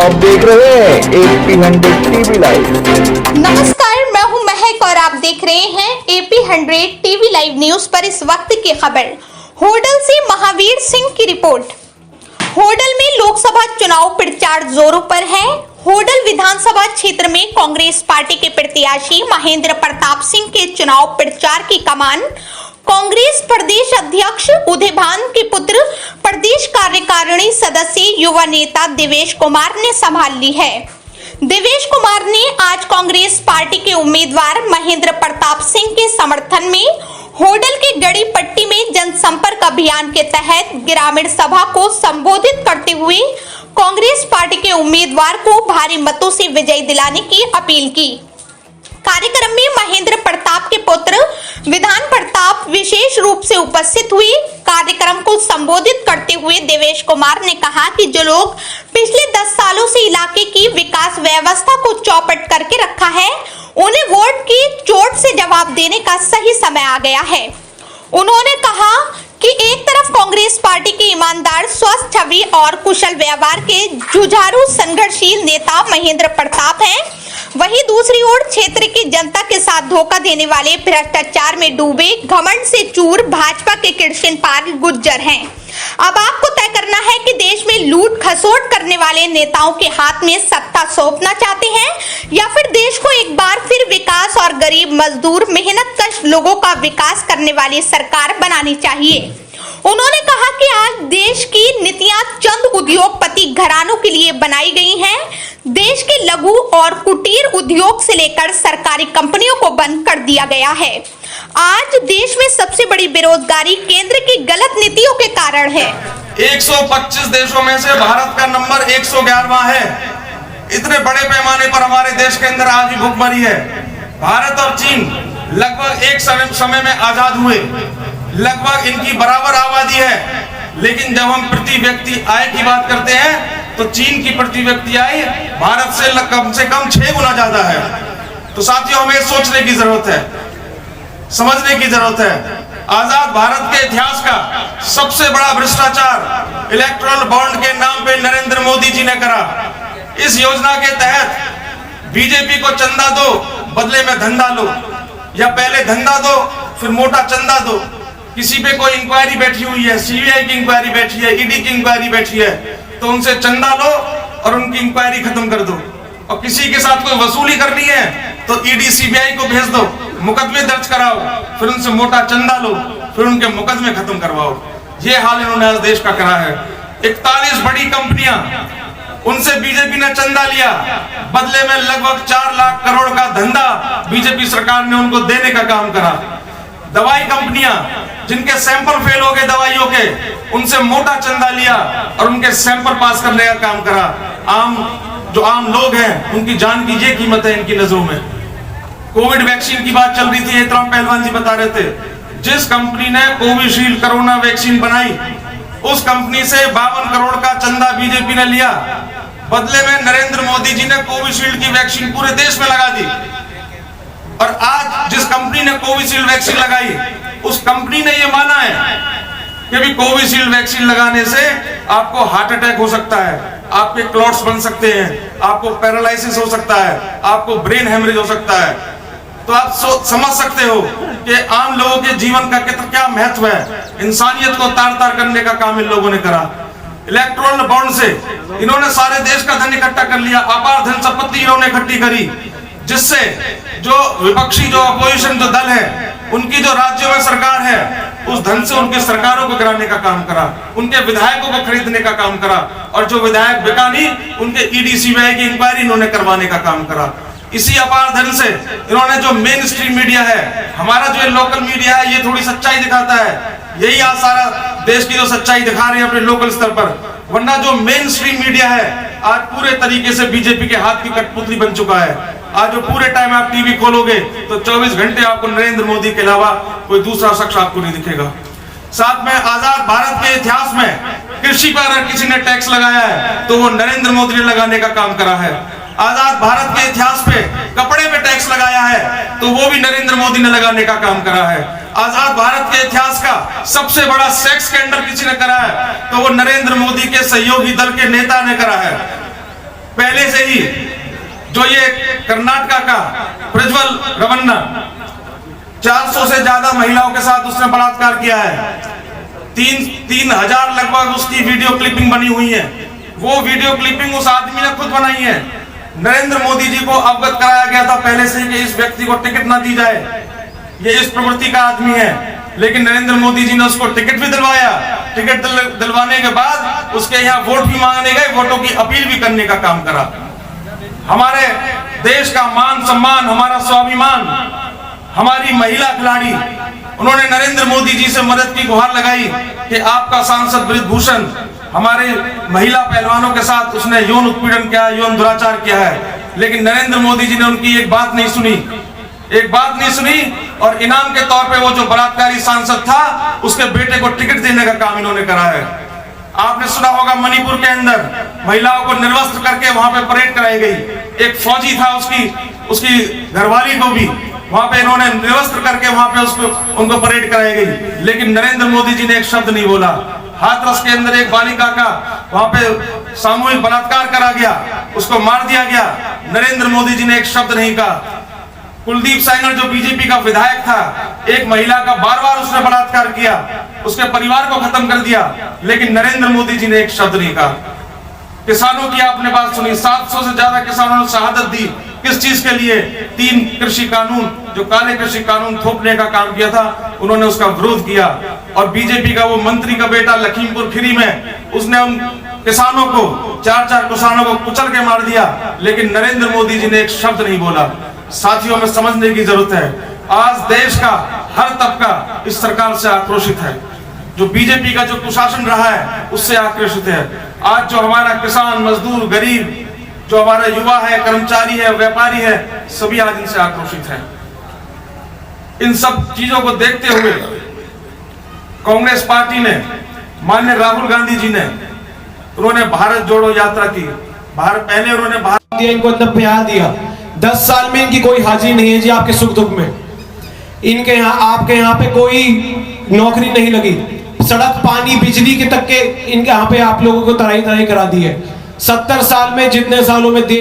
आप देख रहे हैं AP100 टीवी लाइव। नमस्कार, मैं हूं महक और आप देख रहे हैं AP100 टीवी लाइव न्यूज पर इस वक्त की खबर। होडल से महावीर सिंह की रिपोर्ट। होडल में लोकसभा चुनाव प्रचार जोरों पर है। होडल विधानसभा क्षेत्र में कांग्रेस पार्टी के प्रत्याशी महेंद्र प्रताप सिंह के चुनाव प्रचार की कमान कांग्रेस प्रदेश अध्यक्ष उदयभान के पुत्र प्रदेश कार्यकारिणी सदस्य युवा नेता देवेश कुमार ने संभाल ली है। देवेश कुमार ने आज कांग्रेस पार्टी के उम्मीदवार महेंद्र प्रताप सिंह के समर्थन में होडल के गड़ी पट्टी में जनसंपर्क अभियान के तहत ग्रामीण सभा को संबोधित करते हुए कांग्रेस पार्टी के उम्मीदवार को भारी मतों से विजयी दिलाने की अपील की। कार्यक्रम में महेंद्र प्रताप के पुत्र विधान प्रताप विशेष रूप से उपस्थित हुए। कार्यक्रम को संबोधित करते हुए देवेश कुमार ने कहा कि जो लोग पिछले 10 सालों से इलाके की विकास व्यवस्था को चौपट करके रखा है, उन्हें वोट की चोट से जवाब देने का सही समय आ गया है। उन्होंने कहा कि एक तरफ कांग्रेस पार्टी के ईमानदार, स्वस्थ छवि और कुशल व्यवहार के जुझारू संघर्षशील नेता महेंद्र प्रताप हैं, वहीं दूसरी ओर क्षेत्र की जनता के साथ धोखा देने वाले, भ्रष्टाचार में डूबे, घमंड से चूर भाजपा के कृष्ण पाल गुर्जर हैं। अब आपको तय करना है कि देश में लूट खसोट करने वाले नेताओं के हाथ में सत्ता सौंपना चाहते हैं या फिर देश को एक बार फिर विकास और गरीब, मजदूर, मेहनतकश लोगों का विकास करने वाली सरकार बनानी चाहिए। उन्होंने कहा कि आज देश की नीतियां चंद उद्योगपति घरानों के लिए बनाई गई हैं। देश के लघु और कुटीर उद्योग से लेकर सरकारी कंपनियों को बंद कर दिया गया है। आज देश में सबसे बड़ी बेरोजगारी केंद्र की गलत नीतियों के कारण है। 125 देशों में से भारत का नंबर 111वां है। इतने बड़े पैमाने पर हमारे देश के अंदर आज भी भुखमरी है। भारत और चीन लगभग एक समय में आजाद हुए, लगभग इनकी बराबर आबादी है, लेकिन जब हम प्रति व्यक्ति आय की बात करते हैं तो चीन की प्रति व्यक्ति आय भारत से कम 6 गुना ज्यादा है। तो साथियों, हमें सोचने की जरूरत है, समझने की जरूरत है। आजाद भारत के इतिहास का सबसे बड़ा भ्रष्टाचार इलेक्टोरल बॉन्ड के नाम पे नरेंद्र मोदी जी ने करा। इस योजना के तहत बीजेपी को चंदा दो, बदले में धंधा लो, या पहले धंधा दो फिर मोटा चंदा दो। किसी पे कोई इंक्वायरी बैठी हुई है, सीबीआई की इंक्वायरी बैठी है, ईडी की इंक्वायरी बैठी है, तो उनसे चंदा लो और उनकी इंक्वायरी खत्म कर दो। और किसी के साथ कोई वसूली करनी है तो ईडी सीबीआई को भेज दो, मुकदमे दर्ज कराओ, फिर उनसे मोटा चंदा लो, फिर उनके मुकदमे खत्म करवाओ। ये हाल इन्होंने आज देश का करा है। 41 बड़ी कंपनियां, उनसे बीजेपी ने चंदा लिया, बदले में लगभग 4 लाख करोड़ का धंधा बीजेपी सरकार ने उनको देने का काम करा। दवाई कंपनियां, जिनके सैंपल फेल हो गए दवाइयों के, उनसे मोटा चंदा लिया और उनके सैंपल पास करने का काम करा। जो आम लोग हैं, उनकी जान की ये कीमत है इनकी नजरों में। कोविड वैक्सीन की बात चल रही थी, इतराम पहलवान जी बता रहे थे, जिस कंपनी ने कोविशील्ड कोरोना वैक्सीन बनाई, उस कंपनी से 52 करोड़ का चंदा बीजेपी ने लिया। बदले में नरेंद्र मोदी जी ने कोविशील्ड की वैक्सीन पूरे देश में लगा दी। और आज जिस कंपनी ने कोविशील्ड वैक्सीन लगाई, उस कंपनी ने यह माना है कि भी कोविशील्ड वैक्सीन लगाने से आपको हार्ट अटैक हो सकता है, आपके क्लॉट्स बन सकते हैं, आपको पैरालिसिस हो सकता है, आपको ब्रेन हेमरेज हो सकता है। तो आप समझ सकते हो कि आम लोगों के जीवन का क्या महत्व है। इंसानियत को तार तार करने का काम इन लोगों ने करा। इलेक्टोरल बॉन्ड से इन्होंने सारे देश का धन इकट्ठा कर लिया, अपार धन संपत्ति इन्होंने इकट्ठी करी, जिससे जो विपक्षी, जो अपोजिशन, जो दल है, उनकी जो राज्यों में सरकार है, उस धन से उनकी सरकारों को गिराने का काम करा, उनके विधायकों को खरीदने का काम करा, और जो विधायक बिका नहीं, उनके ईडी सीबीआई की इंक्वायरी इन्होंने करवाने का काम करा। इसी अपार धन से इन्होंने जो मेन स्ट्रीम मीडिया है, हमारा जो लोकल मीडिया है, ये थोड़ी सच्चाई दिखाता है। यही आज सारा देश की जो सच्चाई दिखा रहे हैं अपने लोकल स्तर पर, वरना जो मेन स्ट्रीम मीडिया है आज पूरे तरीके से बीजेपी के हाथ की कठपुतली बन चुका है। आज जो पूरे टाइम आप टीवी खोलोगे तो 24 घंटे आपको नरेंद्र मोदी के अलावा कोई दूसरा शख्स आपको नहीं दिखेगा। साथ में आजाद भारत के इतिहास में कृषि पर अगर किसी ने टैक्स लगाया है तो वो नरेंद्र मोदी ने लगाने का काम करा है। आजाद भारत के इतिहास पे कपड़े पे टैक्स लगाया है तो वो भी नरेंद्र मोदी ने लगाने का काम करा है। आजाद भारत के इतिहास का सबसे बड़ा सेक्स स्कैंडल किसी ने करा है तो वो नरेंद्र मोदी के सहयोगी दल के नेता ने करा है। पहले से ही जो ये कर्नाटका का प्रज्वल रवन्ना 400 से ज्यादा महिलाओं के साथ उसने बलात्कार किया है। 3,000 लगभग उसकी वीडियो क्लिपिंग बनी हुई है। वो वीडियो क्लिपिंग उस आदमी ने खुद बनाई है। नरेंद्र मोदी जी को अवगत कराया गया था पहले से कि इस व्यक्ति को टिकट ना दी जाए, ये इस प्रवृत्ति का आदमी है, लेकिन नरेंद्र मोदी जी ने उसको टिकट भी दिलवाया। टिकट दिलवाने के बाद उसके यहाँ वोट भी मांगने गए, वोटों की अपील भी करने का काम करा। हमारे देश का मान सम्मान, हमारा स्वाभिमान, हमारी महिला खिलाड़ी, उन्होंने नरेंद्र मोदी जी से मदद की गुहार लगाई कि आपका सांसद बृजभूषण हमारे महिला पहलवानों के साथ उसने यौन उत्पीड़न किया, यौन दुराचार किया है, लेकिन नरेंद्र मोदी जी ने उनकी एक बात नहीं सुनी और इनाम के तौर पे वो जो बलात्कारी सांसद था उसके बेटे को टिकट देने का काम इन्होंने करा है। आपने सुना होगा मणिपुर के अंदर महिलाओं को निर्वस्त्र करके वहां पे परेड कराई गई। एक फौजी था, उसकी घरवाली को भी वहां पे इन्होंने निर्वस्त्र करके वहां पे उनको परेड कराई गई, लेकिन नरेंद्र मोदी जी ने एक शब्द नहीं बोला। हाथरस के अंदर एक बालिका का वहां पे सामूहिक बलात्कार करा गया, उसको मार दिया गया, नरेंद्र मोदी जी ने एक शब्द नहीं कहा। कुलदीप सेंगर जो बीजेपी का विधायक था, एक महिला का बार उसने बलात्कार किया, उसके परिवार को खत्म कर दिया, लेकिन नरेंद्र मोदी जी ने एक शब्द नहीं कहा। किसानों की आपने बात सुनी, 700 से ज्यादा किसानों ने शहादत दी। किस चीज के लिए? 3 कृषि कानून, जो काले कृषि कानून थोपने का काम किया था, उन्होंने उसका विरोध किया। और बीजेपी का वो मंत्री का बेटा लखीमपुर खीरी में उसने उन किसानों को 4 किसानों को कुचल के मार दिया, लेकिन नरेंद्र मोदी जी ने एक शब्द नहीं बोला। साथियों, में समझने की जरूरत है, आज देश का हर तबका इस सरकार से आक्रोशित है। जो बीजेपी का जो कुशासन रहा है उससे आक्रोशित है। आज जो हमारा किसान, मजदूर, गरीब, जो हमारा युवा है, कर्मचारी है, व्यापारी है, सभी आज इनसे आक्रोशित है। इन सब चीजों को देखते हुए कांग्रेस पार्टी ने, माननीय राहुल गांधी जी ने, उन्होंने भारत जोड़ो यात्रा की। पहले उन्होंने भारत इनको इतना प्यार दिया, 10 साल में इनकी कोई हाजिरी नहीं है जी आपके सुख दुख में। इनके यहाँ, आपके यहाँ पे कोई नौकरी नहीं लगी, सड़क, पानी, बिजली के तक के इनके यहाँ पे आप लोगों को तराई करा दी है। 70 साल में, जितने सालों में देश